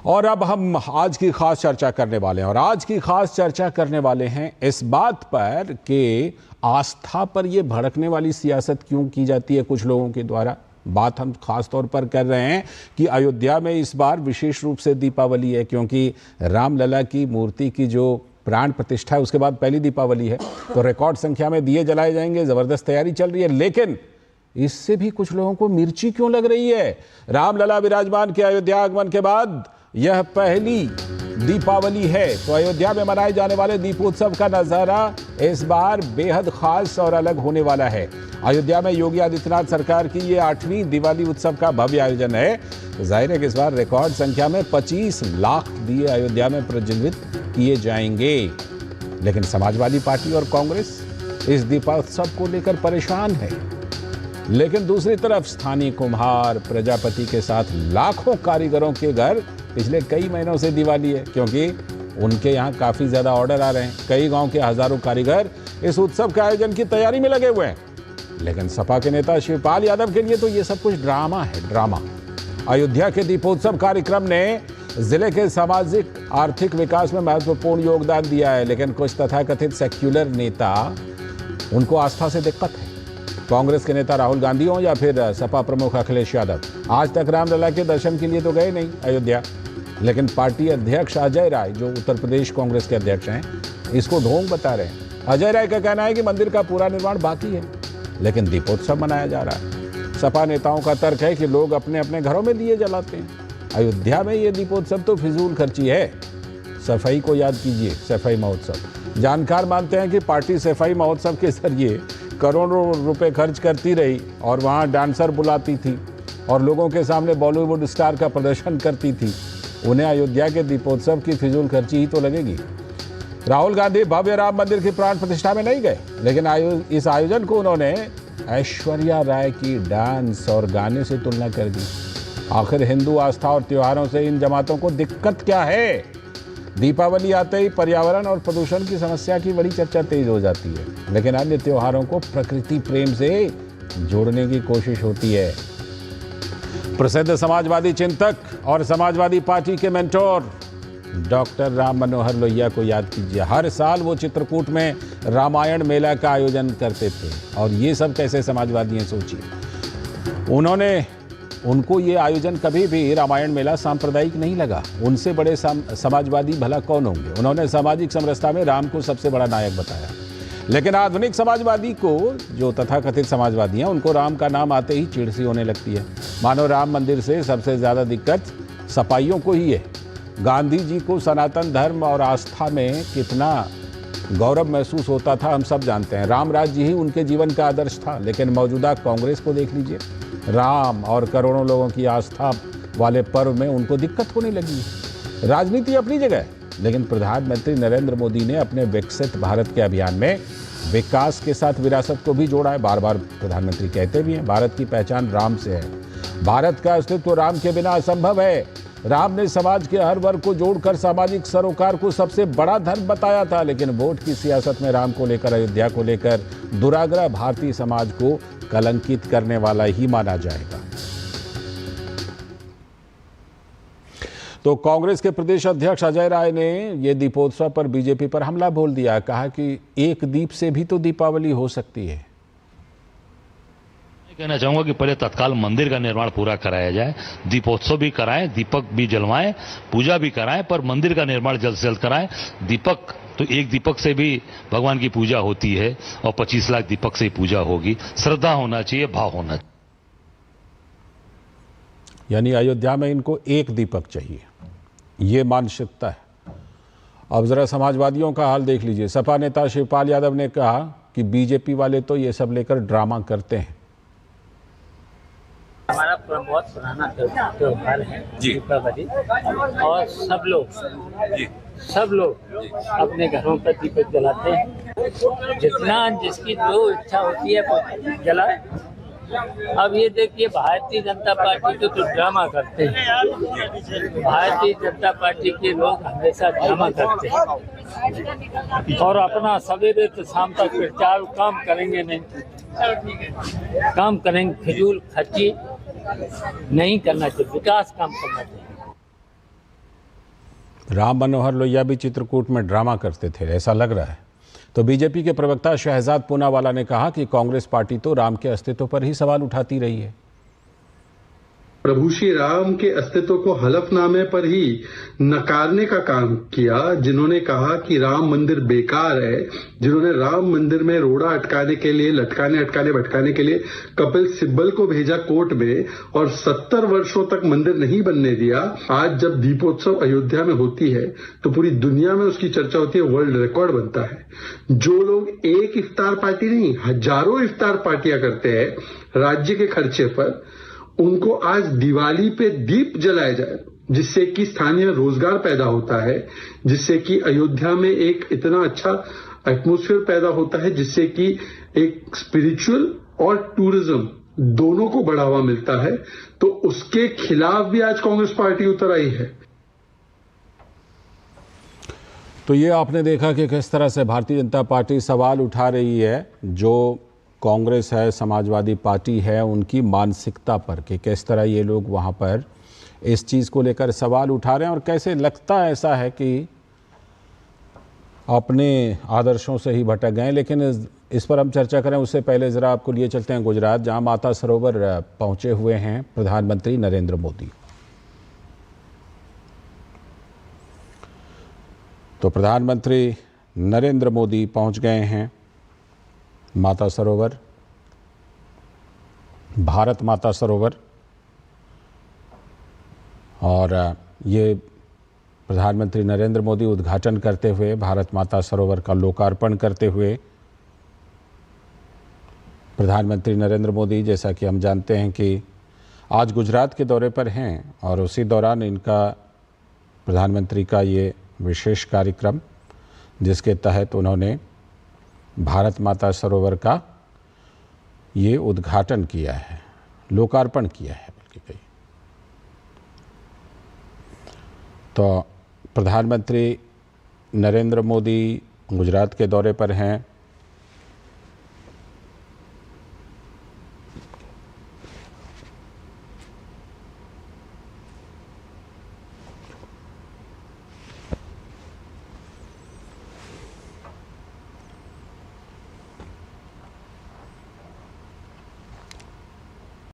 और अब हम आज की खास चर्चा करने वाले हैं और आज की खास चर्चा करने वाले हैं इस बात पर कि आस्था पर यह भड़कने वाली सियासत क्यों की जाती है कुछ लोगों के द्वारा। बात हम खास तौर पर कर रहे हैं कि अयोध्या में इस बार विशेष रूप से दीपावली है, क्योंकि रामलला की मूर्ति की जो प्राण प्रतिष्ठा है उसके बाद पहली दीपावली है, तो रिकॉर्ड संख्या में दिए जलाए जाएंगे। जबरदस्त तैयारी चल रही है, लेकिन इससे भी कुछ लोगों को मिर्ची क्यों लग रही है। रामलला विराजमान के अयोध्या आगमन के बाद यह पहली दीपावली है, तो अयोध्या में मनाए जाने वाले दीपोत्सव का नजारा इस बार बेहद खास और अलग होने वाला है। अयोध्या में योगी आदित्यनाथ सरकार की ये 8वीं दिवाली उत्सव का भव्य आयोजन है। तो जाहिर है कि इस बार रिकॉर्ड संख्या में 25 लाख दिए अयोध्या में प्रज्वलित किए जाएंगे। लेकिन समाजवादी पार्टी और कांग्रेस इस दीपोत्सव को लेकर परेशान है। लेकिन दूसरी तरफ स्थानीय कुम्हार प्रजापति के साथ लाखों कारीगरों के घर पिछले कई महीनों से दिवाली है, क्योंकि उनके यहाँ काफी ज्यादा ऑर्डर आ रहे हैं। कई गांव के हजारों कारीगर इस उत्सव के आयोजन की तैयारी में लगे हुए हैं। लेकिन सपा के नेता शिवपाल यादव के लिए तो ये सब कुछ ड्रामा है, ड्रामा। अयोध्या के दीपोत्सव कार्यक्रम ने जिले के सामाजिक आर्थिक विकास में महत्वपूर्ण योगदान दिया है, लेकिन कुछ तथाकथित सेक्युलर नेता उनको आस्था से दिक्कत है। कांग्रेस के नेता राहुल गांधी हो या फिर सपा प्रमुख अखिलेश यादव, आज तक रामलला के दर्शन के लिए तो गए नहीं अयोध्या। लेकिन पार्टी अध्यक्ष अजय राय, जो उत्तर प्रदेश कांग्रेस के अध्यक्ष हैं, इसको ढोंग बता रहे हैं। अजय राय का कहना है कि मंदिर का पूरा निर्माण बाकी है, लेकिन दीपोत्सव मनाया जा रहा है। सपा नेताओं का तर्क है कि लोग अपने अपने घरों में दिए जलाते हैं। अयोध्या में ये दीपोत्सव तो फिजूल खर्ची है। सफाई को याद कीजिए, सफाई महोत्सव। जानकार मानते हैं कि पार्टी सफाई महोत्सव के जरिए करोड़ों रुपए खर्च करती रही और वहां डांसर बुलाती थी और लोगों के सामने बॉलीवुड स्टार का प्रदर्शन करती थी। उन्हें अयोध्या के दीपोत्सव की फिजूल खर्ची ही तो लगेगी। राहुल गांधी भव्य राम मंदिर की प्राण प्रतिष्ठा में नहीं गए, लेकिन इस आयोजन को उन्होंने ऐश्वर्या राय की डांस और गाने से तुलना कर दी। आखिर हिंदू आस्था और त्योहारों से इन जमातों को दिक्कत क्या है। दीपावली आते ही पर्यावरण और प्रदूषण की समस्या की बड़ी चर्चा तेज हो जाती है, लेकिन अन्य त्योहारों को प्रकृति प्रेम से जोड़ने की कोशिश होती है। प्रसिद्ध समाजवादी चिंतक और समाजवादी पार्टी के मेंटोर डॉक्टर राम मनोहर लोहिया को याद कीजिए। हर साल वो चित्रकूट में रामायण मेला का आयोजन करते थे, और ये सब कैसे समाजवादी हैं सोचिए। उनको ये आयोजन कभी भी रामायण मेला सांप्रदायिक नहीं लगा। उनसे बड़े समाजवादी भला कौन होंगे। उन्होंने सामाजिक समरसता में राम को सबसे बड़ा नायक बताया। लेकिन आधुनिक समाजवादी को, जो तथाकथित समाजवादी हैं, उनको राम का नाम आते ही चिढ़ सी होने लगती है। मानो राम मंदिर से सबसे ज्यादा दिक्कत सपाइयों को ही है। गांधी जी को सनातन धर्म और आस्था में कितना गौरव महसूस होता था हम सब जानते हैं। राम राज्य ही उनके जीवन का आदर्श था। लेकिन मौजूदा कांग्रेस को देख लीजिए, राम और करोड़ों लोगों की आस्था वाले पर्व में उनको दिक्कत होने लगी। राजनीति अपनी जगह है, लेकिन प्रधानमंत्री नरेंद्र मोदी ने अपने विकसित भारत के अभियान में विकास के साथ विरासत को भी जोड़ा है। बार बार प्रधानमंत्री कहते भी हैं, भारत की पहचान राम से है। भारत का अस्तित्व राम के बिना असंभव है। राम ने समाज के हर वर्ग को जोड़कर सामाजिक सरोकार को सबसे बड़ा धर्म बताया था। लेकिन वोट की सियासत में राम को लेकर, अयोध्या को लेकर दुराग्रह भारतीय समाज को कलंकित करने वाला ही माना जाएगा। तो कांग्रेस के प्रदेश अध्यक्ष अजय राय ने यह दीपोत्सव पर बीजेपी पर हमला बोल दिया। कहा कि एक दीप से भी तो दीपावली हो सकती है। कहना चाहूंगा कि पहले तत्काल मंदिर का निर्माण पूरा कराया जाए, दीपोत्सव भी कराएं, दीपक भी जलवाएं, पूजा भी कराएं, पर मंदिर का निर्माण जल्द से जल्द कराएं। दीपक तो एक दीपक से भी भगवान की पूजा होती है, और 25 लाख दीपक से ही पूजा होगी। श्रद्धा होना चाहिए, भाव होना चाहिए। यानी अयोध्या में इनको एक दीपक चाहिए, ये मानसिकता है। अब जरा समाजवादियों का हाल देख लीजिए। सपा नेता शिवपाल यादव ने कहा कि बीजेपी वाले तो ये सब लेकर ड्रामा करते हैं। हमारा बहुत पुराना त्योहार है दीपावली, और सब लोग अपने घरों पर दीपक जलाते हैं। जितना जिसकी जो इच्छा होती है वो जलाए। अब ये देखिए, भारतीय जनता पार्टी तो ड्रामा करते हैं। भारतीय जनता पार्टी के लोग हमेशा ड्रामा करते हैं, और अपना सवेरे से शाम तक प्रचार काम करेंगे नहीं, काम करेंगे। फिजूल खर्ची नहीं करना चाहिए, विकास काम करना चाहिए। राम मनोहर लोहिया भी चित्रकूट में ड्रामा करते थे, ऐसा लग रहा है। तो बीजेपी के प्रवक्ता शहजाद पूनावाला ने कहा कि कांग्रेस पार्टी तो राम के अस्तित्व पर ही सवाल उठाती रही है। प्रभु श्री राम के अस्तित्व को हलफनामे पर ही नकारने का काम किया। जिन्होंने कहा कि राम मंदिर बेकार है, जिन्होंने राम मंदिर में रोड़ा अटकाने के लिए, लटकाने अटकाने भटकाने के लिए कपिल सिब्बल को भेजा कोर्ट में और 70 वर्षों तक मंदिर नहीं बनने दिया, आज जब दीपोत्सव अयोध्या में होती है तो पूरी दुनिया में उसकी चर्चा होती है, वर्ल्ड रिकॉर्ड बनता है। जो लोग एक इफ्तार पार्टी नहीं, हजारों इफ्तार पार्टियां करते हैं राज्य के खर्चे पर, उनको आज दिवाली पे दीप जलाया जाए, जिससे कि स्थानीय रोजगार पैदा होता है, जिससे कि अयोध्या में एक इतना अच्छा एटमॉस्फेयर पैदा होता है, जिससे कि एक स्पिरिचुअल और टूरिज्म दोनों को बढ़ावा मिलता है। तो उसके खिलाफ भी आज कांग्रेस पार्टी उतर आई है। तो ये आपने देखा कि किस तरह से भारतीय जनता पार्टी सवाल उठा रही है, जो कांग्रेस है, समाजवादी पार्टी है, उनकी मानसिकता पर, कि किस तरह ये लोग वहाँ पर इस चीज़ को लेकर सवाल उठा रहे हैं और कैसे लगता ऐसा है कि अपने आदर्शों से ही भटक गए। लेकिन इस पर हम चर्चा करें उससे पहले ज़रा आपको लिए चलते हैं गुजरात, जहाँ माता सरोवर पहुँचे हुए हैं प्रधानमंत्री नरेंद्र मोदी। तो प्रधानमंत्री नरेंद्र मोदी पहुँच गए हैं माता सरोवर, भारत माता सरोवर, और ये प्रधानमंत्री नरेंद्र मोदी उद्घाटन करते हुए, भारत माता सरोवर का लोकार्पण करते हुए, प्रधानमंत्री नरेंद्र मोदी जैसा कि हम जानते हैं कि आज गुजरात के दौरे पर हैं और उसी दौरान इनका, प्रधानमंत्री का ये विशेष कार्यक्रम, जिसके तहत उन्होंने भारत माता सरोवर का ये उद्घाटन किया है, लोकार्पण किया है बल्कि कहीं। तो प्रधानमंत्री नरेंद्र मोदी गुजरात के दौरे पर हैं